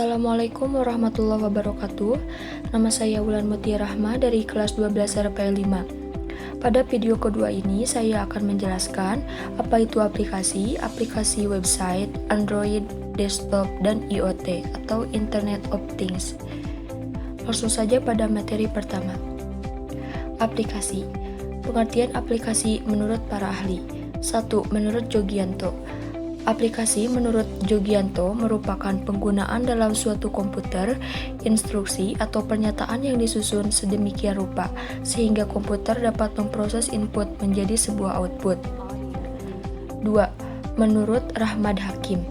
Assalamualaikum warahmatullahi wabarakatuh. Nama saya Wulan Mutia Rahma dari kelas 12 RPL 5. Pada video kedua ini saya akan menjelaskan apa itu aplikasi website, Android, desktop, dan IoT atau Internet of Things. Langsung saja pada materi pertama. Aplikasi. Pengertian aplikasi menurut para ahli. 1. Menurut Jogianto. Aplikasi menurut Jogianto merupakan penggunaan dalam suatu komputer, instruksi atau pernyataan yang disusun sedemikian rupa sehingga komputer dapat memproses input menjadi sebuah output. 2. Menurut Rahmad Hakim,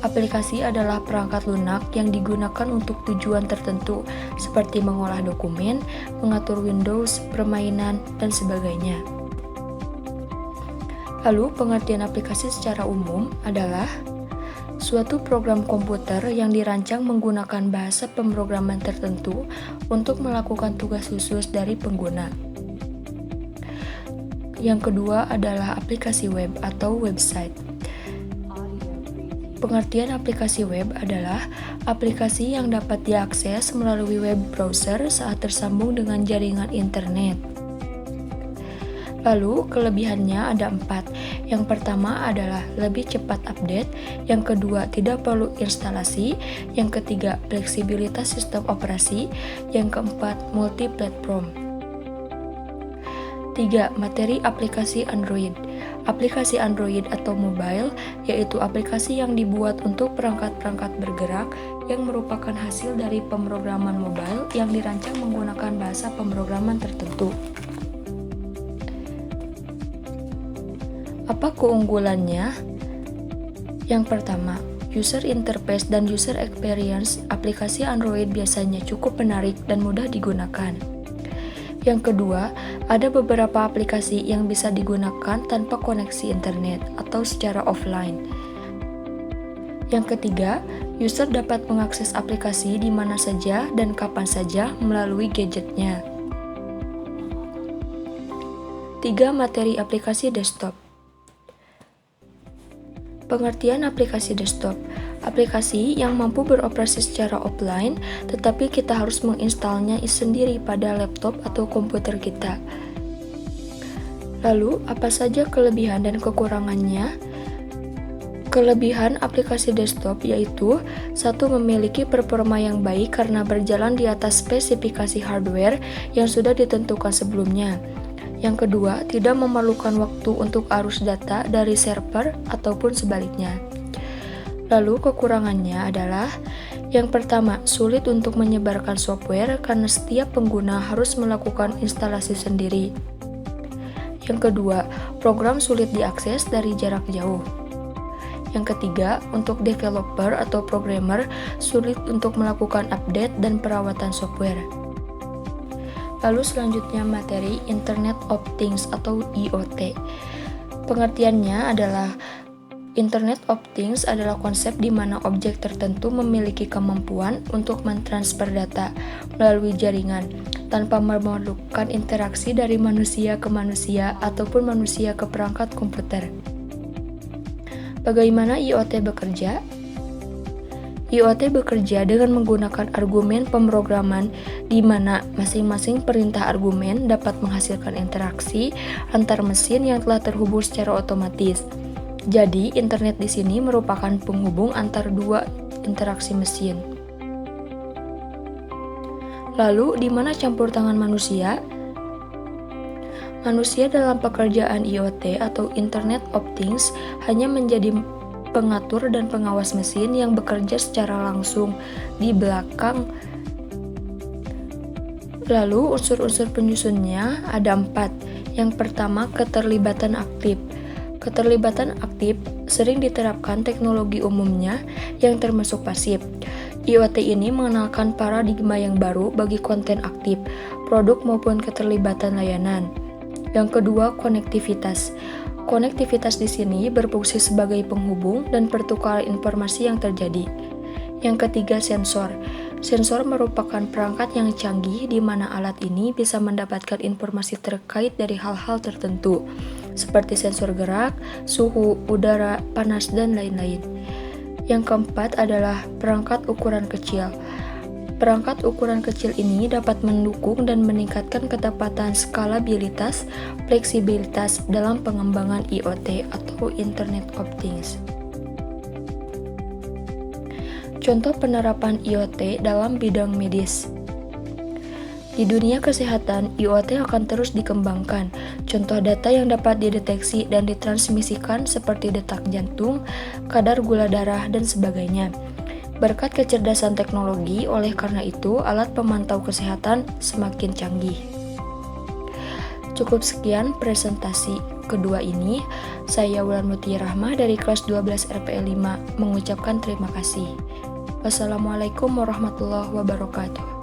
aplikasi adalah perangkat lunak yang digunakan untuk tujuan tertentu seperti mengolah dokumen, mengatur Windows, permainan, dan sebagainya. Lalu, pengertian aplikasi secara umum adalah suatu program komputer yang dirancang menggunakan bahasa pemrograman tertentu untuk melakukan tugas khusus dari pengguna. Yang kedua adalah aplikasi web atau website. Pengertian aplikasi web adalah aplikasi yang dapat diakses melalui web browser saat tersambung dengan jaringan internet. Lalu, kelebihannya ada 4. Yang pertama adalah lebih cepat update, yang kedua tidak perlu instalasi, yang ketiga fleksibilitas sistem operasi, yang keempat multi-platform. 3. Materi aplikasi Android. Aplikasi Android atau mobile yaitu aplikasi yang dibuat untuk perangkat-perangkat bergerak yang merupakan hasil dari pemrograman mobile yang dirancang menggunakan bahasa pemrograman tertentu. Apa keunggulannya? Yang pertama, user interface dan user experience aplikasi Android biasanya cukup menarik dan mudah digunakan. Yang kedua, ada beberapa aplikasi yang bisa digunakan tanpa koneksi internet atau secara offline. Yang ketiga, user dapat mengakses aplikasi di mana saja dan kapan saja melalui gadgetnya. 3. Materi aplikasi desktop. Pengertian aplikasi desktop. Aplikasi yang mampu beroperasi secara offline, tetapi kita harus menginstalnya sendiri pada laptop atau komputer kita. Lalu, apa saja kelebihan dan kekurangannya? Kelebihan aplikasi desktop yaitu 1. Memiliki performa yang baik karena berjalan di atas spesifikasi hardware yang sudah ditentukan sebelumnya. Yang kedua, tidak memerlukan waktu untuk arus data dari server ataupun sebaliknya. Lalu kekurangannya adalah yang pertama, sulit untuk menyebarkan software karena setiap pengguna harus melakukan instalasi sendiri. Yang kedua, program sulit diakses dari jarak jauh. Yang ketiga, untuk developer atau programmer sulit untuk melakukan update dan perawatan software. Lalu selanjutnya materi Internet of Things atau IoT. Pengertiannya adalah Internet of Things adalah konsep di mana objek tertentu memiliki kemampuan untuk mentransfer data melalui jaringan tanpa memerlukan interaksi dari manusia ke manusia ataupun manusia ke perangkat komputer. Bagaimana IoT bekerja? IoT bekerja dengan menggunakan argumen pemrograman di mana masing-masing perintah argumen dapat menghasilkan interaksi antar mesin yang telah terhubung secara otomatis. Jadi, internet di sini merupakan penghubung antar dua interaksi mesin. Lalu, di mana campur tangan manusia? Manusia dalam pekerjaan IoT atau Internet of Things hanya menjadi pengatur dan pengawas mesin yang bekerja secara langsung di belakang. Lalu unsur-unsur penyusunnya ada 4. Yang pertama, keterlibatan aktif. Keterlibatan aktif sering diterapkan teknologi umumnya yang termasuk pasif. IoT ini mengenalkan paradigma yang baru bagi konten aktif, produk maupun keterlibatan layanan. Yang kedua, konektivitas. Konektivitas di sini berfungsi sebagai penghubung dan pertukaran informasi yang terjadi. Yang ketiga, sensor. Sensor merupakan perangkat yang canggih di mana alat ini bisa mendapatkan informasi terkait dari hal-hal tertentu, seperti sensor gerak, suhu, udara, panas, dan lain-lain. Yang keempat adalah perangkat ukuran kecil. Perangkat ukuran kecil ini dapat mendukung dan meningkatkan ketepatan skalabilitas, fleksibilitas dalam pengembangan IoT atau Internet of Things. Contoh penerapan IoT dalam bidang medis. Di dunia kesehatan, IoT akan terus dikembangkan. Contoh data yang dapat dideteksi dan ditransmisikan seperti detak jantung, kadar gula darah, dan sebagainya. Berkat kecerdasan teknologi, oleh karena itu, alat pemantau kesehatan semakin canggih. Cukup sekian presentasi kedua ini. Saya Wulan Mutia Rahmah dari kelas 12 RPL 5 mengucapkan terima kasih. Wassalamualaikum warahmatullahi wabarakatuh.